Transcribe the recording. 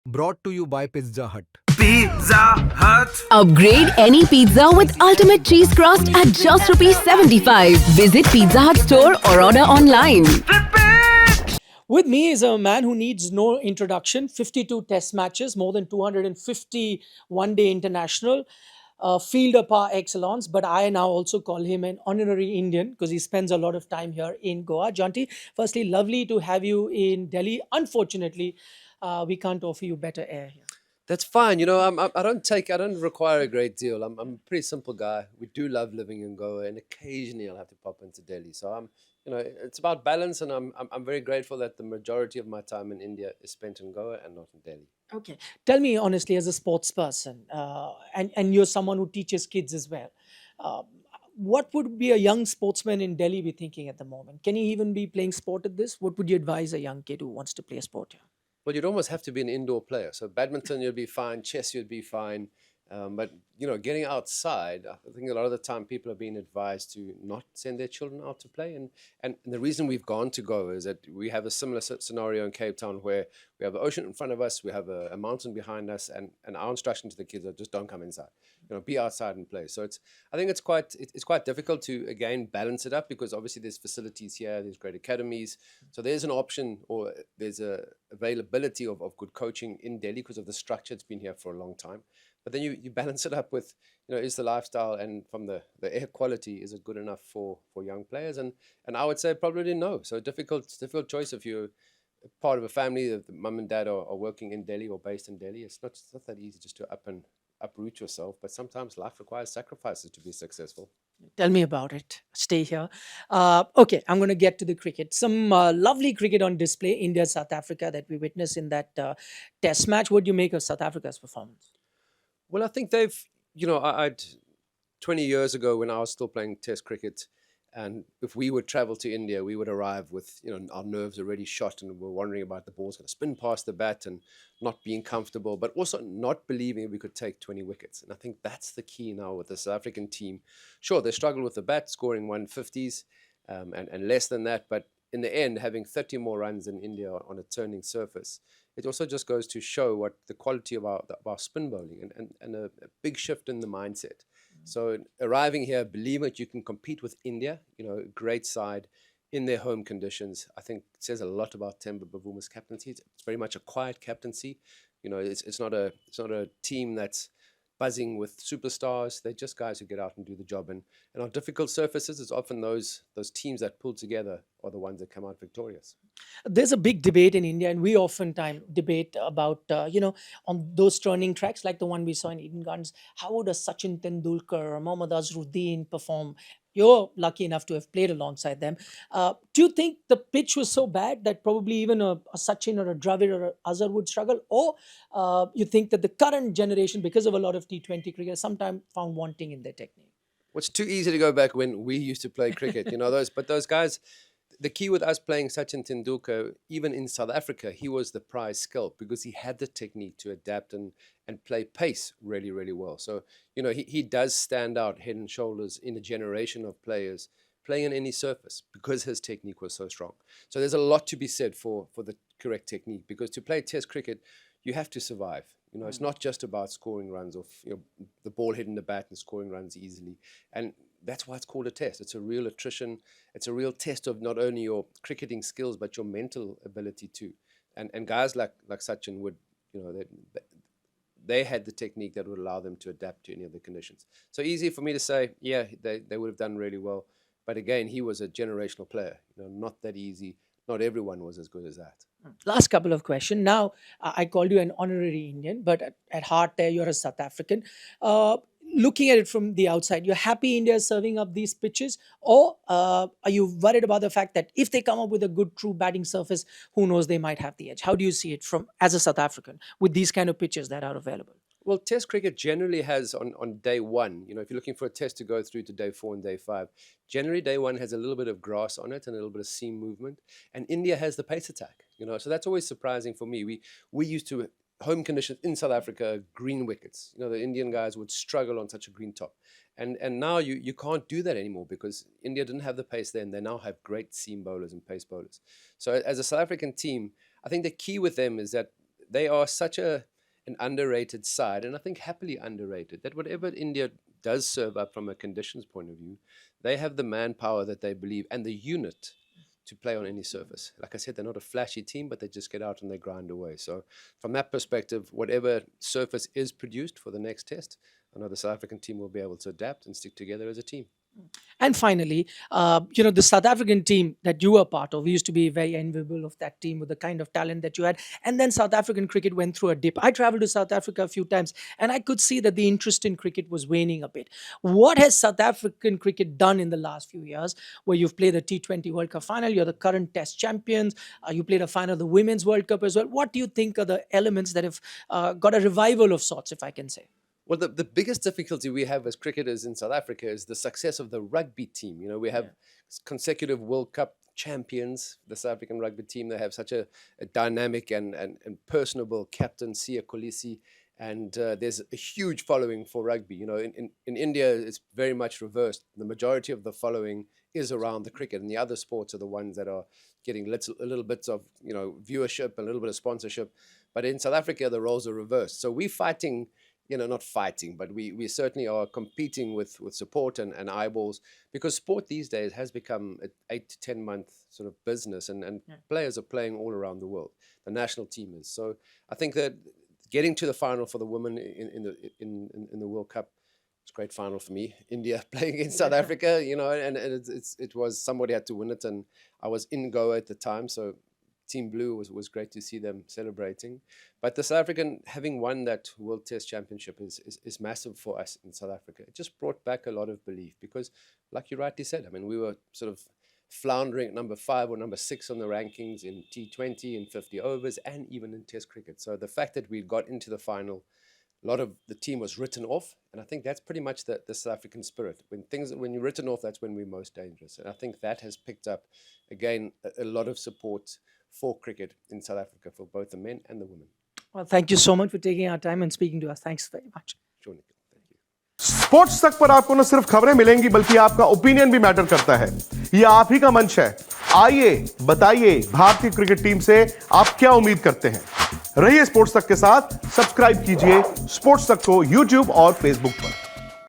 Brought to you by Pizza Hut. Pizza Hut. Upgrade any pizza with ultimate cheese crust at just rupees 75. Visit Pizza Hut store or order online. With me is a man who needs no introduction. 52 test matches, more than 250 one-day international, fielder par excellence. But I now also call him an honorary Indian because he spends a lot of time here in Goa. Jonty, firstly, lovely to have you in Delhi. Unfortunately, we can't offer you better air here. That's fine. I don't require a great deal. I'm a pretty simple guy. We do love living in Goa, and occasionally I'll have to pop into Delhi. So it's about balance, and I'm very grateful that the majority of my time in India is spent in Goa and not in Delhi. Okay. Tell me honestly, as a sports person, and you're someone who teaches kids as well, uh, what would be a young sportsman in Delhi be thinking at the moment? Can he even be playing sport at this? What would you advise a young kid who wants to play a sport here? Well, you'd almost have to be an indoor player. So badminton, you'd be fine. Chess, you'd be fine. But getting outside, I think a lot of the time people are being advised to not send their children out to play. And the reason we've gone to go is that we have a similar scenario in Cape Town where we have the ocean in front of us, we have a mountain behind us, and our instruction to the kids are just don't come inside. Be outside and play. So I think it's quite difficult to again balance it up because obviously there's facilities here, there's great academies, so there's an option or there's a availability of good coaching in Delhi because of the structure. It's been here for a long time. But then you balance it up with, is the lifestyle and from the air quality, is it good enough for young players? And I would say probably no. So difficult choice if you're part of a family that the mum and dad are working in Delhi or based in Delhi. It's not that easy just to uproot yourself, but sometimes life requires sacrifices to be successful. Tell me about it. Stay here. Okay, I'm going to get to the cricket. Some lovely cricket on display, India, South Africa, that we witnessed in that test match. What do you make of South Africa's performance? Well, I think they've, I'd 20 years ago when I was still playing Test cricket, and if we would travel to India, we would arrive with, our nerves already shot and we're wondering about the ball's going to spin past the bat and not being comfortable, but also not believing we could take 20 wickets. And I think that's the key now with the South African team. Sure, they struggled with the bat, scoring 150s and less than that, but in the end, having 30 more runs than India on a turning surface, it also just goes to show what the quality of our spin bowling and a big shift in the mindset. So arriving here, believing that you can compete with India, a great side in their home conditions, I think says a lot about Temba Bavuma's captaincy. It's very much a quiet captaincy. It's not a team that's buzzing with superstars. They're just guys who get out and do the job. And on difficult surfaces, it's often those teams that pull together are the ones that come out victorious. There's a big debate in India, and we oftentimes debate about, on those turning tracks like the one we saw in Eden Gardens, how would a Sachin Tendulkar or Mohammad Azharuddin perform? You're lucky enough to have played alongside them. Do you think the pitch was so bad that probably even a Sachin or a Dravid or a Azhar would struggle? Or you think that the current generation, because of a lot of T20 cricket, sometimes found wanting in their technique? Well, it's too easy to go back when we used to play cricket, those guys. The key with us playing Sachin Tendulkar, even in South Africa, he was the prize skill because he had the technique to adapt and play pace really, really well. So, he does stand out head and shoulders in a generation of players playing on any surface because his technique was so strong. So there's a lot to be said for the correct technique because to play Test cricket, you have to survive. It's not just about scoring runs or the ball hitting the bat and scoring runs easily. And that's why it's called a test. It's a real attrition. It's a real test of not only your cricketing skills, but your mental ability too. And guys like Sachin would, they had the technique that would allow them to adapt to any of the conditions. So easy for me to say, yeah, they would have done really well. But again, he was a generational player. Not that easy. Not everyone was as good as that. Last couple of questions. Now, I called you an honorary Indian, but at heart, there you're a South African. Looking at it from the outside, you're happy India is serving up these pitches, or are you worried about the fact that if they come up with a good, true batting surface, who knows, they might have the edge? How do you see it from as a South African with these kind of pitches that are available? Well, Test cricket generally has on day one, if you're looking for a test to go through to day 4 and day 5, generally day 1 has a little bit of grass on it and a little bit of seam movement. And India has the pace attack, so that's always surprising for me. We used to, home conditions in South Africa, green wickets. The Indian guys would struggle on such a green top. And now you can't do that anymore because India didn't have the pace then. They now have great seam bowlers and pace bowlers. So as a South African team, I think the key with them is that they are such an underrated side, and I think happily underrated, that whatever India does serve up from a conditions point of view, they have the manpower that they believe and the unit to play on any surface. Like I said, they're not a flashy team, but they just get out and they grind away. So from that perspective, whatever surface is produced for the next test, I know the South African team will be able to adapt and stick together as a team. And finally, the South African team that you were part of, we used to be very enviable of that team with the kind of talent that you had. And then South African cricket went through a dip. I traveled to South Africa a few times and I could see that the interest in cricket was waning a bit. What has South African cricket done in the last few years, where you've played the T20 World Cup final, you're the current test champions, you played a final of the Women's World Cup as well. What do you think are the elements that have got a revival of sorts, if I can say? Well, the biggest difficulty we have as cricketers in South Africa is the success of the rugby team. You know, we have consecutive World Cup champions, the South African rugby team. They have such a dynamic and personable captain, Siya Kolisi, and there's a huge following for rugby. You know, in India, it's very much reversed. The majority of the following is around the cricket, and the other sports are the ones that are getting a little bits of, you know, viewership, a little bit of sponsorship. But in South Africa, the roles are reversed. So we're fighting, you know, not fighting, but we certainly are competing with support and eyeballs, because sport these days has become an 8 to 10 month sort of business, and players are playing all around the world. The national team is. So I think that getting to the final for the women in the World Cup, it's a great final for me. India playing against South Africa, you know, and it was, somebody had to win it, and I was in Goa at the time, so Team Blue was great to see them celebrating. But the South African, having won that World Test Championship is massive for us in South Africa. It just brought back a lot of belief, because, like you rightly said, I mean, we were sort of floundering at number 5 or number 6 on the rankings in T20, in 50 overs, and even in Test cricket. So the fact that we got into the final, a lot of the team was written off, and I think that's pretty much the South African spirit. When you're written off, that's when we're most dangerous. And I think that has picked up, again, a lot of support for cricket in South Africa, for both the men and the women. Well, thank you so much for taking our time and speaking to us. Thanks very much. Sure, Nikhil. Thank you. Sports तक पर आपको न सिर्फ खबरें मिलेंगी, बल्कि आपका opinion भी मैटर करता है। ये आप ही का मंच है। आइए बताइए भारतीय क्रिकेट टीम से आप क्या उम्मीद करते हैं। रहिए स्पोर्ट्स तक के साथ, सब्सक्राइब कीजिए स्पोर्ट्स तक को यूट्यूब और फेसबुक पर।